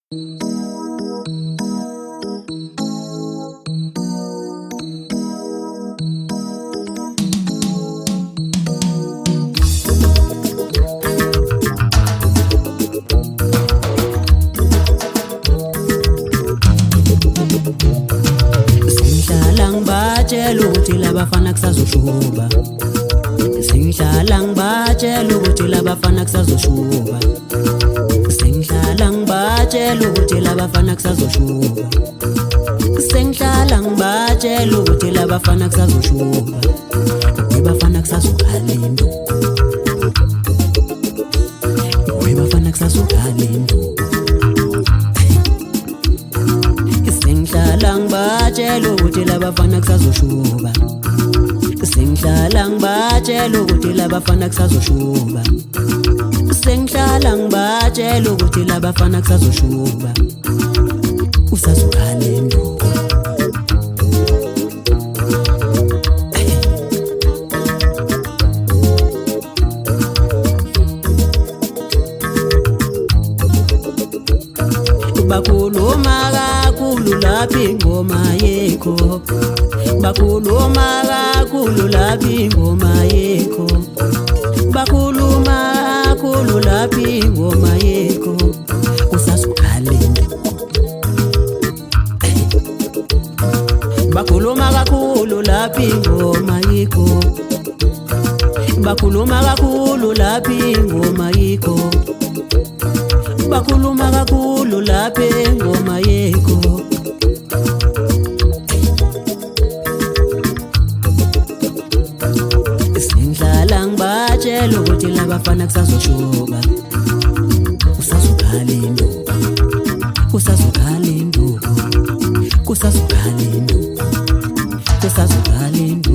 Singihlala ngibatshela ukuthi labafana kusazoshuba. Singihlala ngibatshela ukuthi labafana kusazoshuba. Singihlala ngibatshela ukuthi labafana kusazoshuba. Singihlala ngibatshela ukuthi labafana kusazoshuba. Webafana kusazokhala induku. Webafana kusazokhala induku. Singihlala ngibatshela ukuthi labafana kusazoshuba. Singihlala ngibatshela ukuthi labafana kusazoshuba. Singihlala ngibatshela ukuthi labafana kusazoshuba. Usazokhala induku. Bakhuluma kakhulu lapha ingoma yekho. Bakhuluma kakhulu lapha ingoma yekho. Bakhuluma kakhulu lapha ingoma yekho. Usazokhala induku. Bakhuluma kakhulu lapha ingoma yekho. Bakhuluma kakhulu lapha ingoma yekho. Bakhuluma kakhulu lapha ingoma yekho. Singihlala ngibatshela ukuthi labafana kusazoshuba. Usazokhala induku. Usazokhala induku. Usazokhala induku. Usazokhala induku.